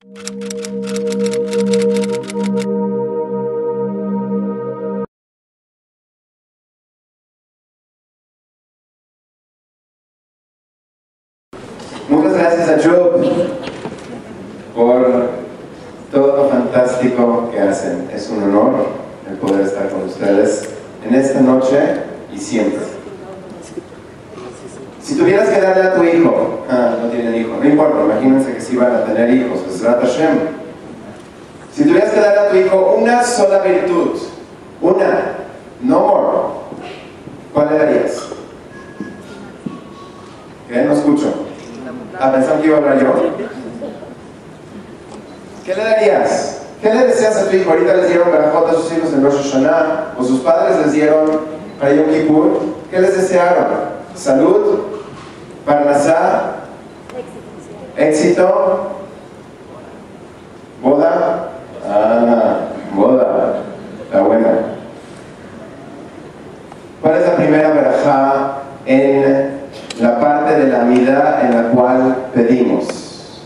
Muchas gracias a Job por todo lo fantástico que hacen. Es un honor el poder estar con ustedes en esta noche y siempre. Si tuvieras que darle a tu hijo, no tienen hijo, no importa, imagínense que sí van a tener hijos, Bezrat Hashem. Si tuvieras que darle a tu hijo una sola virtud, una, no more, ¿cuál le darías? ¿Qué? No escucho. ¿Pensaron que iba a hablar yo? ¿Qué le darías? ¿Qué le deseas a tu hijo? Ahorita les dieron barajot a sus hijos en Rosh Hashanah, o sus padres les dieron para Yom Kippur. ¿Qué les desearon? Salud, parnasá, éxito, boda. Boda, está buena. ¿Cuál es la primera barajá en la parte de la mida en la cual pedimos?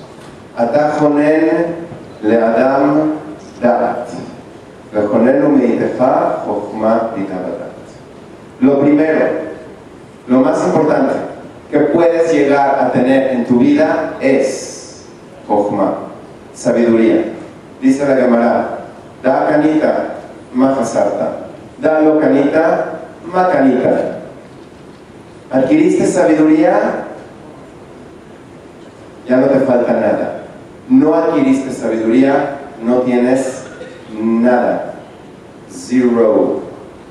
Atajonen le Adam dat, vejonenu meiteja jochma bitabadat. Lo primero, lo más importante que puedes llegar a tener en tu vida es jochma, sabiduría. Dice la Gemara, da canita, majasarta, da lo canita, ma canita. ¿Adquiriste sabiduría? Ya no te falta nada. No adquiriste sabiduría, no tienes nada. Zero,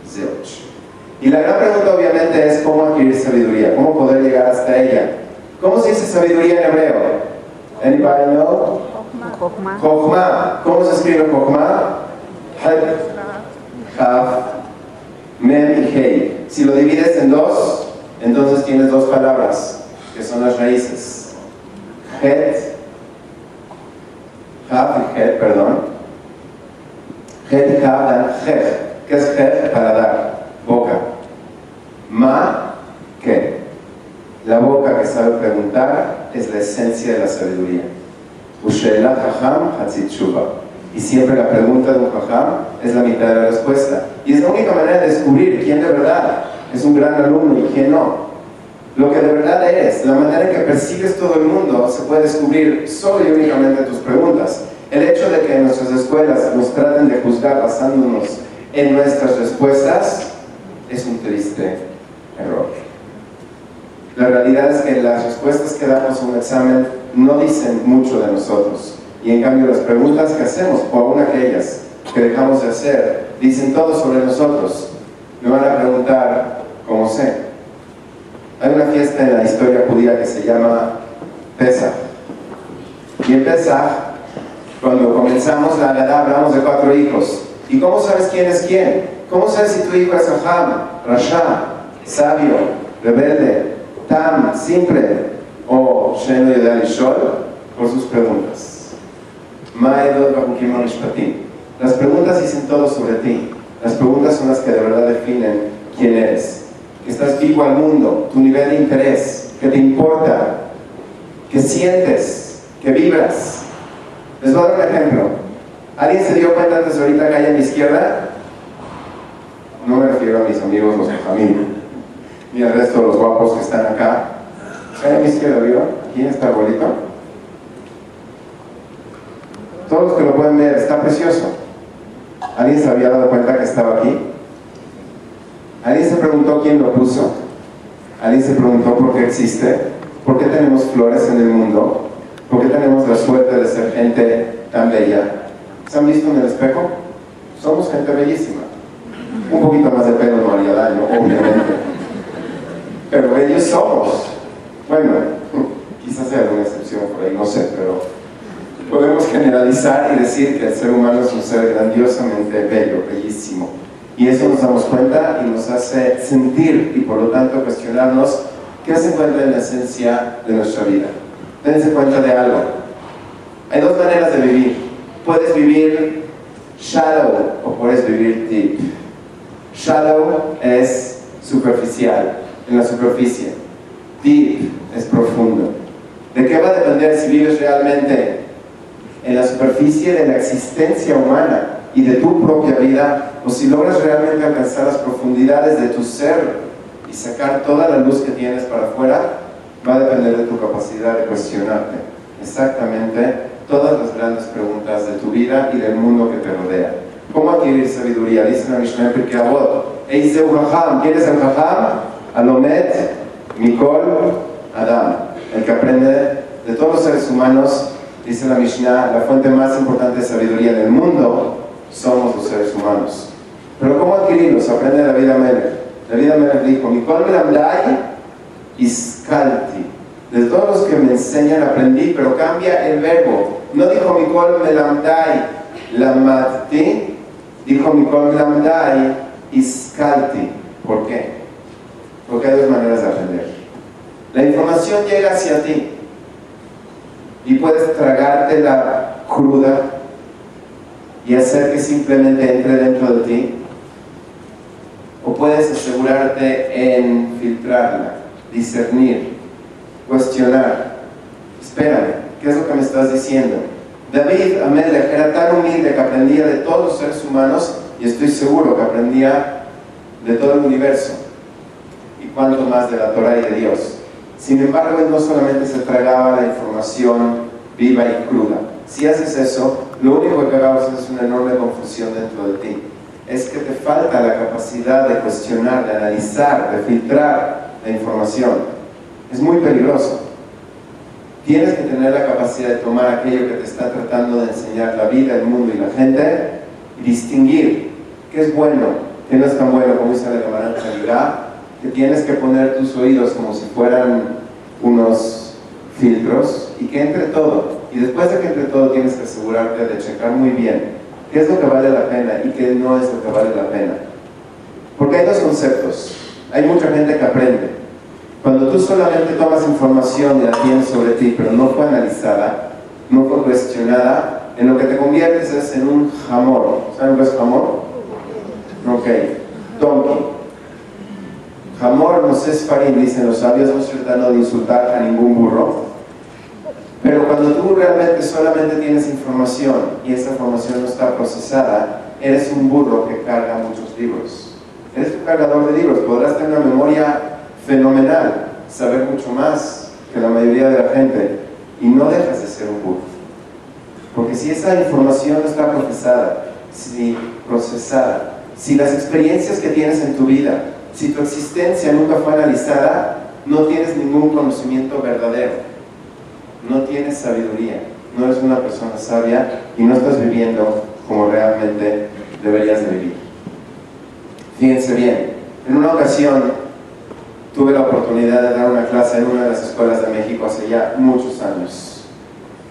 zilch. Y la gran pregunta obviamente es cómo adquirir sabiduría, cómo poder llegar hasta ella. ¿Cómo se dice sabiduría en hebreo? Anybody know? Jochma. Jochma. ¿Cómo se escribe Jochma? Het, Haf, Mem y Hei. Si lo divides en dos, entonces tienes dos palabras, que son las raíces. Het, Haf y Het, perdón. Het y Haf dan Het. ¿Qué es Het? Para dar, boca. Ma, ¿qué? La boca que sabe preguntar es la esencia de la sabiduría. Ushelat Hacham Hatzit Shuva. Y siempre la pregunta de un Hacham es la mitad de la respuesta. Y es la única manera de descubrir quién de verdad es un gran alumno y quién no. Lo que de verdad eres, la manera en que percibes todo el mundo, se puede descubrir solo y únicamente en tus preguntas. El hecho de que en nuestras escuelas nos traten de juzgar basándonos en nuestras respuestas es un triste error. La realidad es que las respuestas que damos en un examen no dicen mucho de nosotros. Y en cambio las preguntas que hacemos, o aún aquellas que dejamos de hacer, dicen todo sobre nosotros. Me van a preguntar cómo sé. Hay una fiesta en la historia judía que se llama Pesach. Y en Pesach, cuando comenzamos la Haggadah, hablamos de 4 hijos. ¿Y cómo sabes quién es quién? ¿Cómo sabes si tu hijo es Jajam, Rasha, sabio, rebelde, Tam, simple, o Sheno Yodal Ishol? Por sus preguntas. Ma'edot Bahukim Mishpatim. Las preguntas dicen todo sobre ti. Las preguntas son las que de verdad definen quién eres. Que estás vivo al mundo, tu nivel de interés, que te importa, que sientes, que vibras. Les voy a dar un ejemplo. ¿Alguien se dio cuenta antes de ahorita que hay a mi izquierda? No me refiero a mis amigos, los Benjamín, ni al resto de los guapos que están acá. ¿Hay a mi izquierda, vio? Aquí está el arbolito. Todos los que lo pueden ver, está precioso. ¿Alguien se había dado cuenta que estaba aquí? ¿Alguien se preguntó quién lo puso? ¿Alguien se preguntó por qué existe? ¿Por qué tenemos flores en el mundo? ¿Por qué tenemos la suerte de ser gente tan bella? ¿Se han visto en el espejo? Somos gente bellísima. Un poquito más de pelo no haría daño, obviamente. Pero bellos somos. Bueno, quizás sea alguna excepción por ahí, no sé, pero podemos generalizar y decir que el ser humano es un ser grandiosamente bello, bellísimo. Y eso nos damos cuenta y nos hace sentir y por lo tanto cuestionarnos qué se encuentra en la esencia de nuestra vida. Dense cuenta de algo. Hay 2 maneras de vivir. Puedes vivir shallow o puedes vivir deep. Shallow es superficial, en la superficie. Deep es profundo. ¿De qué va a depender si vives realmente en la superficie de la existencia humana y de tu propia vida, o si logras realmente alcanzar las profundidades de tu ser y sacar toda la luz que tienes para afuera, va a depender de tu capacidad de cuestionarte exactamente todas las grandes preguntas de tu vida y del mundo que te rodea. ¿Cómo adquirir sabiduría? Dice la Mishnah en Pirkei Avot, Eizeu Jajam, ¿quién es el Jajam? Alomed Mikol Adam, el que aprende de todos los seres humanos. Dice la Mishnah, la fuente más importante de sabiduría en el mundo somos los seres humanos. Pero ¿cómo adquirirlos? Aprende David Amelech. David Amelech dijo, Mikol Melamdai Iskalti. De todos los que me enseñan aprendí, pero cambia el verbo. No dijo Mikol Melamdai Lamadti, dijo Mikol Melamdai Iskalti. ¿Por qué? Porque hay dos maneras de aprender. La información llega hacia ti y puedes tragártela cruda y hacer que simplemente entre dentro de ti, o puedes asegurarte en filtrarla, discernir, cuestionar. Espérame, ¿qué es lo que me estás diciendo? David Amelech era tan humilde que aprendía de todos los seres humanos, y estoy seguro que aprendía de todo el universo, y cuánto más de la Torah y de Dios. Sin embargo, él no solamente se tragaba la información viva y cruda. Si haces eso, lo único que causas es una enorme confusión dentro de ti. Es que te falta la capacidad de cuestionar, de analizar, de filtrar la información. Es muy peligroso. Tienes que tener la capacidad de tomar aquello que te está tratando de enseñar la vida, el mundo y la gente, y distinguir qué es bueno, qué no es tan bueno, como dice la Gemara en Chagiga, que tienes que poner tus oídos como si fueran unos filtros y que entre todo. Y después de que entre todo tienes que asegurarte de checar muy bien qué es lo que vale la pena y qué no es lo que vale la pena. Porque hay dos conceptos. Hay mucha gente que aprende. Cuando tú solamente tomas información y la tienes sobre ti, pero no fue analizada, no fue cuestionada, en lo que te conviertes es en un jamor. ¿Saben qué es jamor? Ok. Donkey. Jamor no es farín, dicen los sabios, no estoy tratando de insultar a ningún burro. Pero cuando tú realmente solamente tienes información y esa información no está procesada, eres un burro que carga muchos libros. Eres un cargador de libros, podrás tener una memoria fenomenal, saber mucho más que la mayoría de la gente, y no dejas de ser un burro. Porque si esa información no está procesada, si las experiencias que tienes en tu vida, si tu existencia nunca fue analizada, no tienes ningún conocimiento verdadero. No tienes sabiduría, no eres una persona sabia y no estás viviendo como realmente deberías de vivir. Fíjense bien, en una ocasión tuve la oportunidad de dar una clase en una de las escuelas de México hace ya muchos años.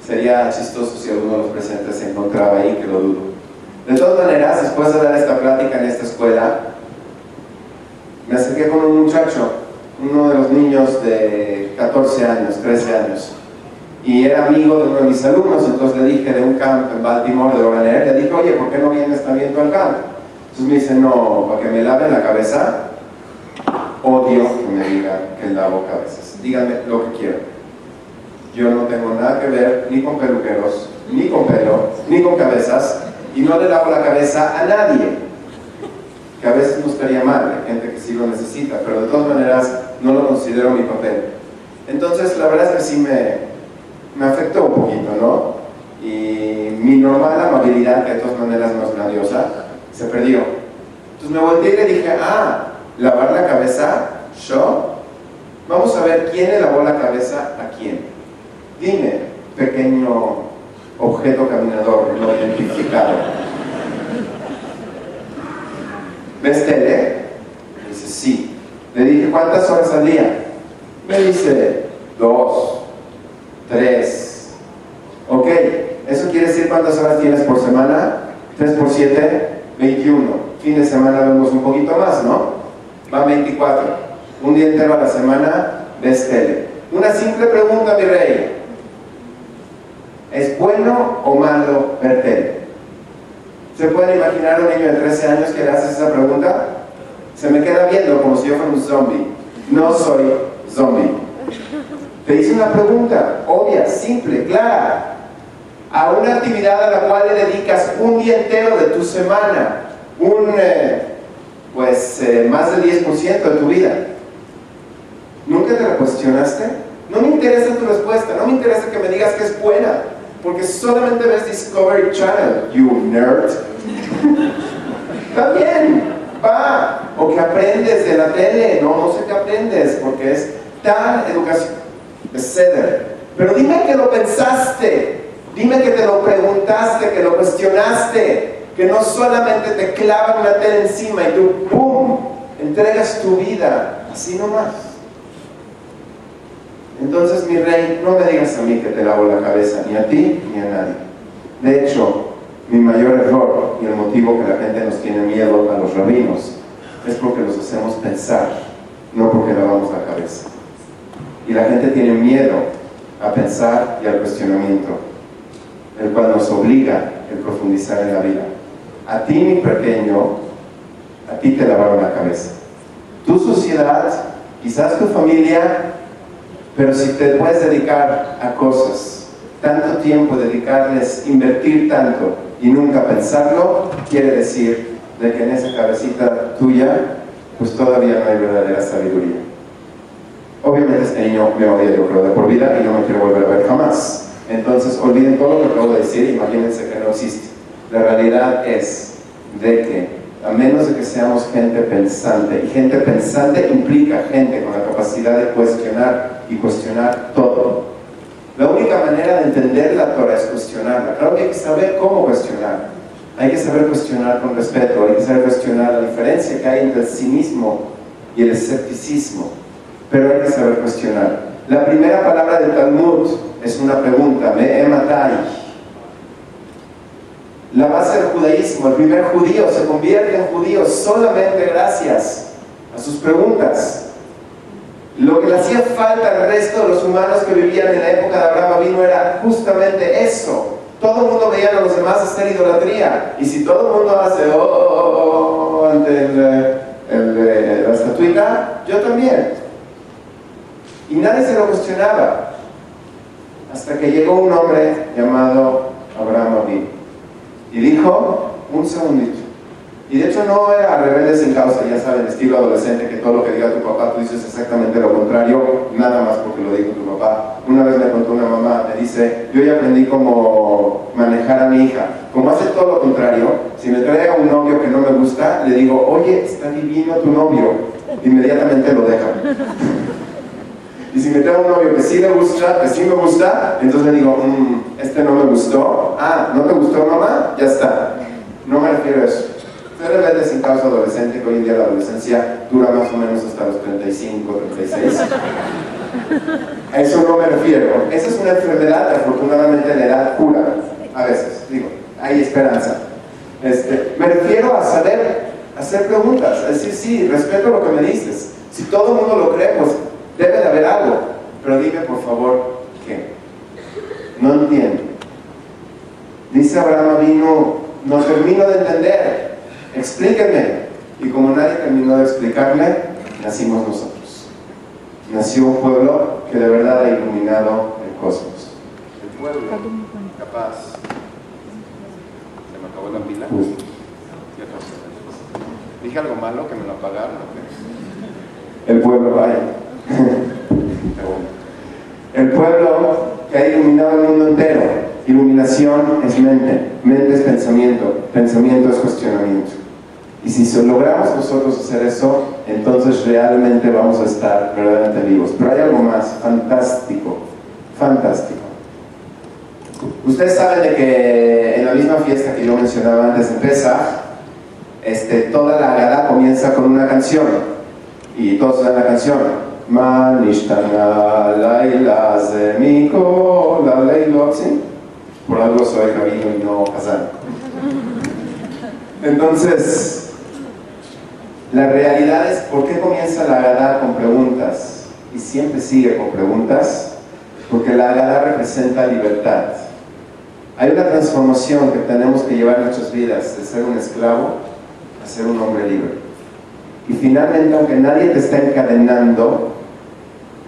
Sería chistoso si alguno de los presentes se encontraba ahí, que lo dudo. De todas maneras, después de dar esta plática en esta escuela, me acerqué con un muchacho, uno de los niños de 14 años, 13 años, y era amigo de uno de mis alumnos. Entonces le dije, de un camp en Baltimore, de Oren Air, le dije, oye, ¿por qué no vienes también tú al camp? Entonces me dice, no, para que me laven la cabeza. Odio que me digan que lavo cabezas. Díganme lo que quieran. Yo no tengo nada que ver ni con peluqueros, ni con pelo, ni con cabezas, y no le lavo la cabeza a nadie. Que a veces no estaría mal, hay gente que sí lo necesita, pero de todas maneras no lo considero mi papel. Entonces la verdad es que sí me afectó un poquito, ¿no? Y mi normal amabilidad, que de todas maneras no es grandiosa, se perdió. Entonces me volteé y le dije, ¿lavar la cabeza? ¿Yo? Vamos a ver quién le lavó la cabeza a quién. Dime, pequeño objeto caminador no identificado. ¿Ves tele? Me dice, sí. Le dije, ¿cuántas horas al día? Me dice, 2, 3. Ok, ¿eso quiere decir cuántas horas tienes por semana? 3 por 7, 21. Fin de semana vemos un poquito más, ¿no? Van 24. Un día entero a la semana ves tele. Una simple pregunta, mi rey. ¿Es bueno o malo ver tele? ¿Se pueden imaginar a un niño de 13 años que le haces esa pregunta? Se me queda viendo como si yo fuera un zombie. No soy zombie. Te hice una pregunta obvia, simple, clara. a una actividad a la cual le dedicas un día entero de tu semana, más del 10% de tu vida. ¿Nunca te la cuestionaste? No me interesa tu respuesta, no me interesa que me digas que es buena, porque solamente ves Discovery Channel, you nerd. Está bien, va. O que aprendes de la tele, no sé qué aprendes, porque es tan educación, etcétera. Pero dime que lo pensaste, dime que te lo preguntaste, que lo cuestionaste, que no solamente te clavan una tele encima y tú, ¡pum!, entregas tu vida, así nomás. Entonces, mi rey, no me digas a mí que te lavo la cabeza, ni a ti, ni a nadie. De hecho, mi mayor error y el motivo que la gente nos tiene miedo a los rabinos es porque los hacemos pensar, no porque lavamos la cabeza. Y la gente tiene miedo a pensar y al cuestionamiento, el cual nos obliga a profundizar en la vida. A ti, mi pequeño, a ti te lavaron la cabeza. Tu sociedad, quizás tu familia, pero si te puedes dedicar a cosas, tanto tiempo dedicarles, invertir tanto y nunca pensarlo, quiere decir de que en esa cabecita tuya, pues todavía no hay verdadera sabiduría. Obviamente este niño me odia, yo creo, de por vida y no me quiero volver a ver jamás. Entonces olviden todo lo que acabo de decir, imagínense que no existe. La realidad es de que a menos de que seamos gente pensante, y gente pensante implica gente con la capacidad de cuestionar y cuestionar todo. La única manera de entender la Torah es cuestionarla. Claro que hay que saber cómo cuestionar. Hay que saber cuestionar con respeto, hay que saber cuestionar la diferencia que hay entre el cinismo y el escepticismo. Pero hay que saber cuestionar. La primera palabra del Talmud es una pregunta, me'ematai. La base del judaísmo, el primer judío se convierte en judío solamente gracias a sus preguntas. Lo que le hacía falta al resto de los humanos que vivían en la época de Abraham Avinu era justamente eso. Todo el mundo veía a los demás hacer idolatría, y si todo el mundo hace ante la estatuita, yo también. Y nadie se lo cuestionaba, hasta que llegó un hombre llamado Abraham Avinu y dijo, un segundito. Y de hecho no era rebelde sin causa, ya saben, estilo adolescente, que todo lo que diga tu papá, tú dices exactamente lo contrario, nada más porque lo dijo tu papá. Una vez me contó una mamá, me dice, yo ya aprendí cómo manejar a mi hija. Como hace todo lo contrario, si me trae a un novio que no me gusta, le digo, oye, está divino tu novio. Inmediatamente lo deja. Y si me trae un novio que sí le gusta, que sí me gusta, entonces le digo, este no me gustó. Ah, ¿no te gustó, mamá? Ya está. No me refiero a eso. Ser rebelde sin causa adolescente, que hoy en día la adolescencia dura más o menos hasta los 35, 36. A eso no me refiero. Esa es una enfermedad que afortunadamente la edad cura. A veces, digo, hay esperanza. Me refiero a saber hacer preguntas, a decir, sí, respeto lo que me dices. Si todo el mundo lo cree, pues debe de haber algo. Pero dime, por favor, ¿qué? No entiendo. Dice Abraham Avinu, no termino de entender. Explíquenme. Y como nadie terminó de explicarme, nacimos nosotros. Nació un pueblo que de verdad ha iluminado el cosmos. El pueblo capaz. ¿Se me acabó la pila? ¿Dije algo malo que me lo apagaron? El pueblo, vaya. El pueblo que ha iluminado el mundo entero. Iluminación es mente, mente es pensamiento, pensamiento es cuestionamiento. Y si logramos nosotros hacer eso, entonces realmente vamos a estar verdaderamente vivos. Pero hay algo más fantástico, fantástico. Ustedes saben de que en la misma fiesta que yo mencionaba antes de Pesaj, toda la Haggadah comienza con una canción, y todos saben la canción. Manishtana laila zemiko la leilo, ¿sí? Por algo soy rabino y no Hazán. Entonces, la realidad es, ¿por qué comienza la Haggadah con preguntas? Y siempre sigue con preguntas, porque la Haggadah representa libertad. Hay una transformación que tenemos que llevar en nuestras vidas, de ser un esclavo a ser un hombre libre. Y finalmente, aunque nadie te está encadenando,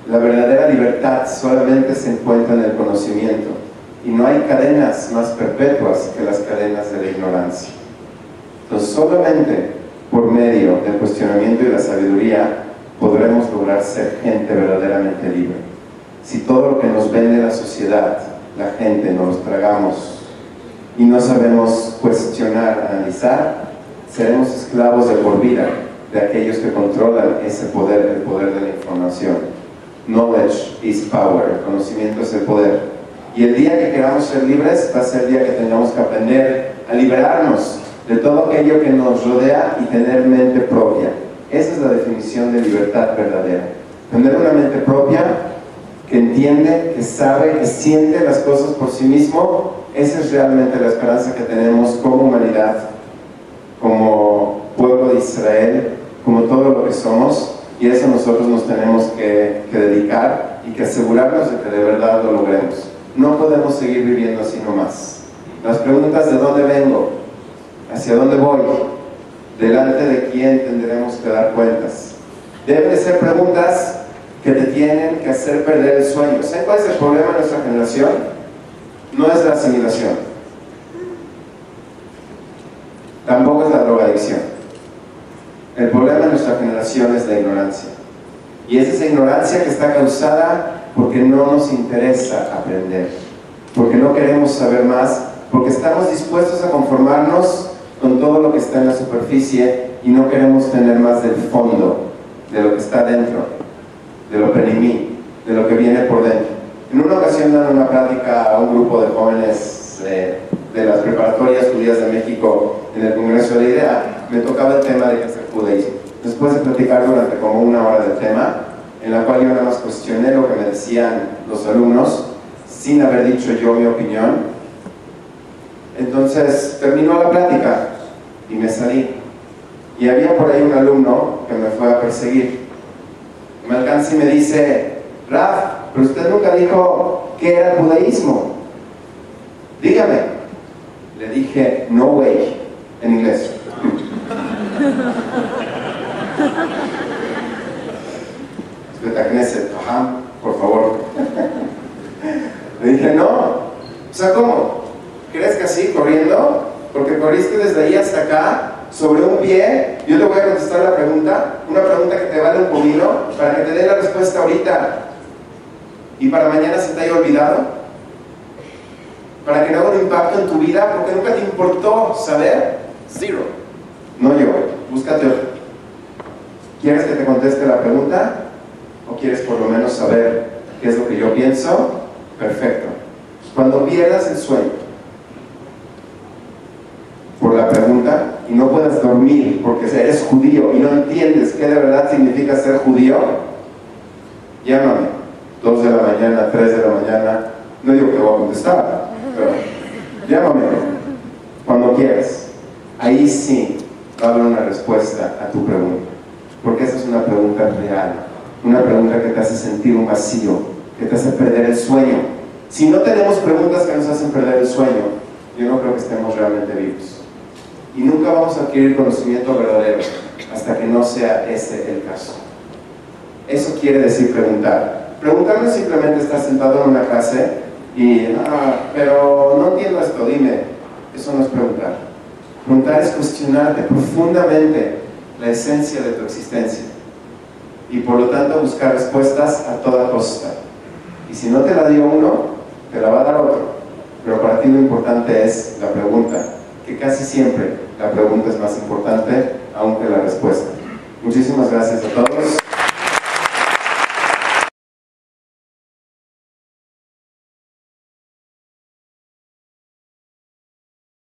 la verdadera libertad solamente se encuentra en el conocimiento. y no hay cadenas más perpetuas que las cadenas de la ignorancia. Entonces, solamente por medio del cuestionamiento y la sabiduría podremos lograr ser gente verdaderamente libre. Si todo lo que nos vende la sociedad, la gente, nos los tragamos y no sabemos cuestionar, analizar, seremos esclavos de por vida de aquellos que controlan ese poder, el poder de la información. Knowledge is power, el conocimiento es el poder. Y el día que queramos ser libres va a ser el día que tengamos que aprender a liberarnos de todo aquello que nos rodea y tener mente propia. Esa es la definición de libertad verdadera. Tener una mente propia que entiende, que sabe, que siente las cosas por sí mismo. Esa es realmente la esperanza que tenemos como humanidad, como pueblo de Israel, como todo lo que somos, y a eso nosotros nos tenemos que dedicar y que asegurarnos de que de verdad lo logremos. No podemos seguir viviendo así nomás. Las preguntas de dónde vengo, hacia dónde voy, delante de quién tendremos que dar cuentas, deben de ser preguntas que te tienen que hacer perder el sueño. ¿Saben cuál es el problema de nuestra generación? No es la asimilación, tampoco es la drogadicción. El problema de nuestra generación es la ignorancia, y es esa ignorancia que está causada porque no nos interesa aprender, porque no queremos saber más, porque estamos dispuestos a conformarnos con todo lo que está en la superficie y no queremos tener más del fondo, de lo que está dentro, de lo penimí, de lo que viene por dentro. En una ocasión, dando una plática a un grupo de jóvenes de las preparatorias judías de México en el Congreso de la Idea, me tocaba el tema de qué es el judaísmo. Después de platicar durante como una hora del tema, en la cual yo nada más cuestioné lo que me decían los alumnos, sin haber dicho yo mi opinión. Entonces terminó la plática y me salí. Y había por ahí un alumno que me fue a perseguir. Me alcanza y me dice: Raf, pero usted nunca dijo qué era el judaísmo. Dígame. Le dije: no way, en inglés. Ajá, por favor. Le dije: no. O sea, ¿cómo? ¿Crees que así, corriendo? Porque corriste desde ahí hasta acá, sobre un pie. Yo te voy a contestar la pregunta, una pregunta que te vale un comino, para que te dé la respuesta ahorita y para mañana se te haya olvidado, para que no haga un impacto en tu vida, porque nunca te importó saber. Zero. No yo, búscate otro. ¿Quieres que te conteste la pregunta? ¿O quieres por lo menos saber qué es lo que yo pienso? Perfecto. Cuando pierdas el sueño por la pregunta y no puedas dormir porque eres judío y no entiendes qué de verdad significa ser judío, llámame. 2 de la mañana, 3 de la mañana, no digo que voy a contestar, pero llámame cuando quieras. Ahí sí va a haber una respuesta a tu pregunta, porque esa es una pregunta real, una pregunta que te hace sentir un vacío, que te hace perder el sueño. Si no tenemos preguntas que nos hacen perder el sueño, yo no creo que estemos realmente vivos. Y nunca vamos a adquirir conocimiento verdadero hasta que no sea ese el caso. Eso quiere decir preguntar. Preguntar no es simplemente estar sentado en una clase y, pero no entiendo esto, dime. Eso no es preguntar. Preguntar es cuestionarte profundamente la esencia de tu existencia y por lo tanto buscar respuestas a toda costa. Y si no te la dio uno, te la va a dar otro. Pero para ti lo importante es la pregunta, que casi siempre la pregunta es más importante aún que la respuesta. Muchísimas gracias a todos.